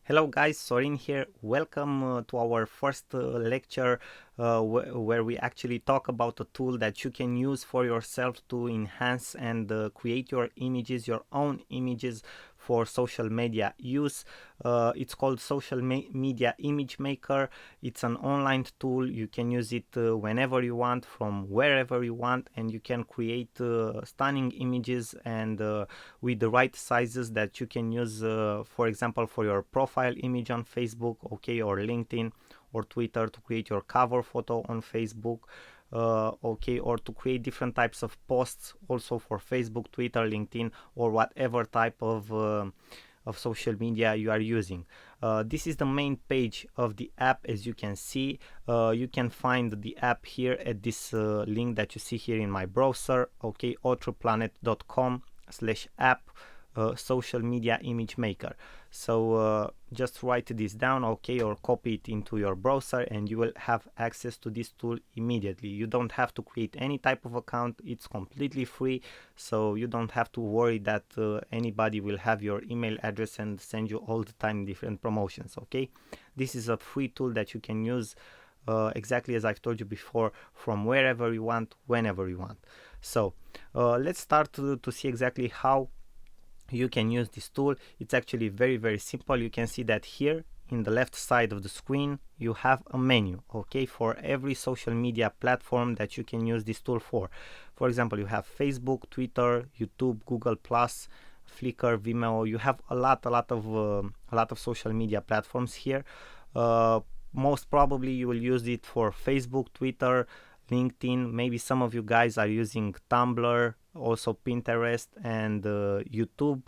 Hello guys, Sorin here. Welcome to our first lecture where we actually talk about a tool that you can use for yourself to enhance and create your images, your own images for social media use. It's called Social Media Image Maker. It's an online tool. You can use it whenever you want, from wherever you want, and you can create stunning images and with the right sizes that you can use, for example, for your profile image on Facebook, okay, or LinkedIn or Twitter, to create your cover photo on Facebook, okay, or to create different types of posts also for Facebook, Twitter, LinkedIn, or whatever type of social media you are using. This is the main page of the app. As you can see, you can find the app here at this link that you see here in my browser, okay, outroplanet.com/app. Social media image maker. So just write this down, okay, or copy it into your browser, and you will have access to this tool immediately. You don't have to create any type of account. It's completely free, so you don't have to worry that anybody will have your email address and send you all the time different promotions. Okay, this is a free tool that you can use exactly as I've told you before, from wherever you want, whenever you want. So let's start to see exactly how you can use this tool. It's actually very simple. You can see that here in the left side of the screen you have a menu, okay, for every social media platform that you can use this tool for. For example, you have Facebook, Twitter, YouTube, Google Plus, Flickr, Vimeo. You have a lot of social media platforms here. Most probably you will use it for Facebook, Twitter, LinkedIn. Maybe some of you guys are using Tumblr, also Pinterest and YouTube,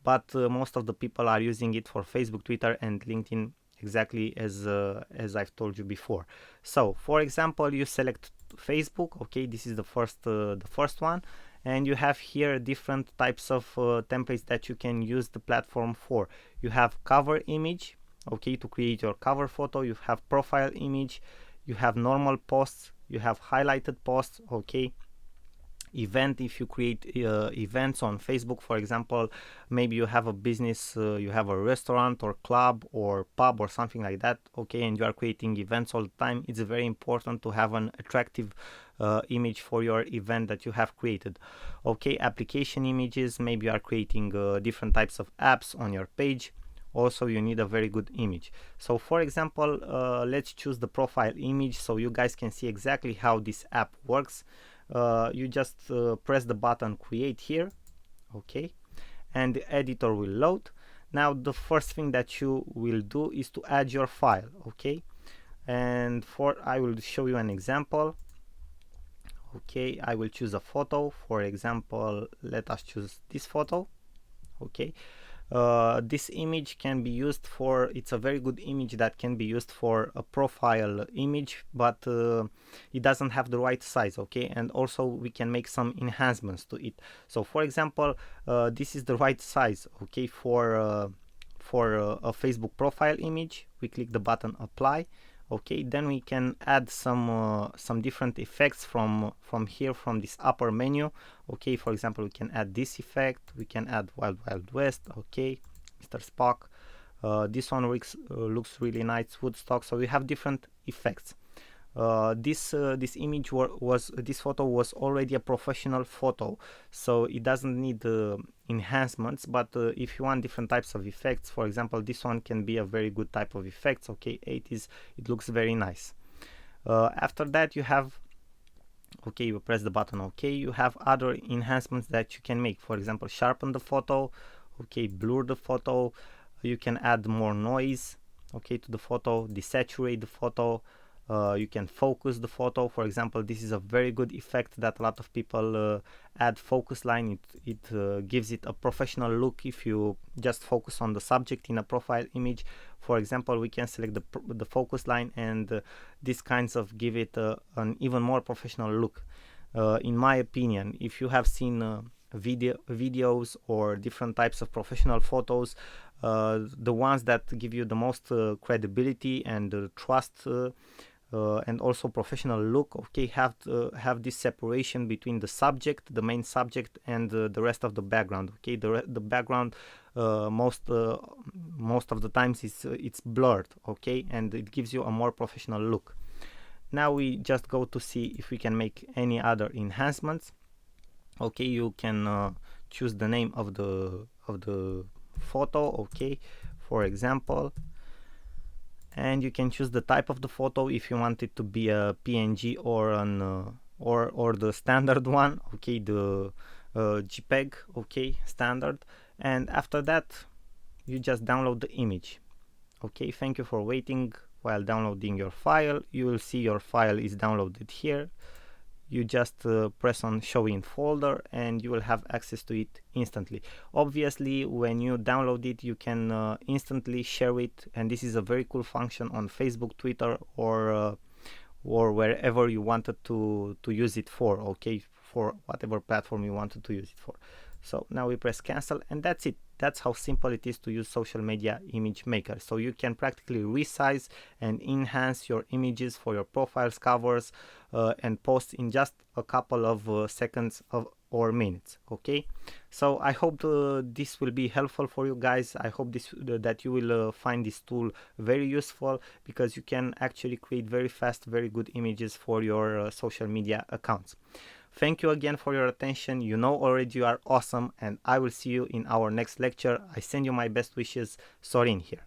but most of the people are using it for Facebook, Twitter, and LinkedIn, exactly as I've told you before. So for example, you select Facebook, okay, this is the first one, and you have here different types of templates that you can use the platform for. You have cover image, okay, to create your cover photo. You have profile image, you have normal posts, you have highlighted posts, okay, event. If you create events on Facebook, for example, maybe you have a business, you have a restaurant or club or pub or something like that, okay, and you are creating events all the time, it's very important to have an attractive image for your event that you have created. Okay, application images, maybe you are creating different types of apps on your page. Also, you need a very good image. So for example, let's choose the profile image so you guys can see exactly how this app works. You just press the button create here, okay, and the editor will load. Now the first thing that you will do is to add your file, okay, and I will show you an example. Okay, I will choose a photo. For example, let us choose this photo, okay. This image can be used for, it's a very good image that can be used for a profile image, but it doesn't have the right size, okay, and also we can make some enhancements to it. So for example, this is the right size, okay, for a Facebook profile image. We click the button apply, okay, then we can add some different effects from here, from this upper menu. Okay, for example, we can add this effect, we can add Wild West, okay, Mr. Spock. This one looks really nice, Woodstock. So we have different effects. This image this photo was already a professional photo, so it doesn't need enhancements. But if you want different types of effects, for example, this one can be a very good type of effects, okay, 80s, it looks very nice. After that, you have, okay, you press the button okay, you have other enhancements that you can make. For example, sharpen the photo, okay, blur the photo, you can add more noise, okay, to the photo, desaturate the photo. You can focus the photo. For example, this is a very good effect that a lot of people add, focus line. It gives it a professional look if you just focus on the subject in a profile image. For example, we can select the focus line, and these kinds of give it an even more professional look. In my opinion, if you have seen videos or different types of professional photos, the ones that give you the most credibility and trust and also professional look. Okay, have this separation between the subject, the main subject, and the rest of the background. Okay, the background most of the times it's blurred. Okay, and it gives you a more professional look. Now we just go to see if we can make any other enhancements. Okay, you can choose the name of the photo. Okay, for example, and you can choose the type of the photo, if you want it to be a PNG or an or the standard one. Okay, the JPEG. Okay, standard. And after that, you just download the image. Okay, thank you for waiting while downloading your file. You will see your file is downloaded here. You just press on show in folder and you will have access to it instantly. Obviously, when you download it, you can instantly share it, and this is a very cool function on Facebook, Twitter, or wherever you wanted to use it for. Okay, for whatever platform you wanted to use it for. So now we press cancel, and that's it. That's how simple it is to use Social Media Image Maker. So you can practically resize and enhance your images for your profiles, covers, and posts in just a couple of seconds or minutes. Okay, so I hope this will be helpful for you guys. I hope that you will find this tool very useful, because you can actually create very fast, very good images for your social media accounts. Thank you again for your attention. You know already you are awesome, and I will see you in our next lecture. I send you my best wishes. Sorin here.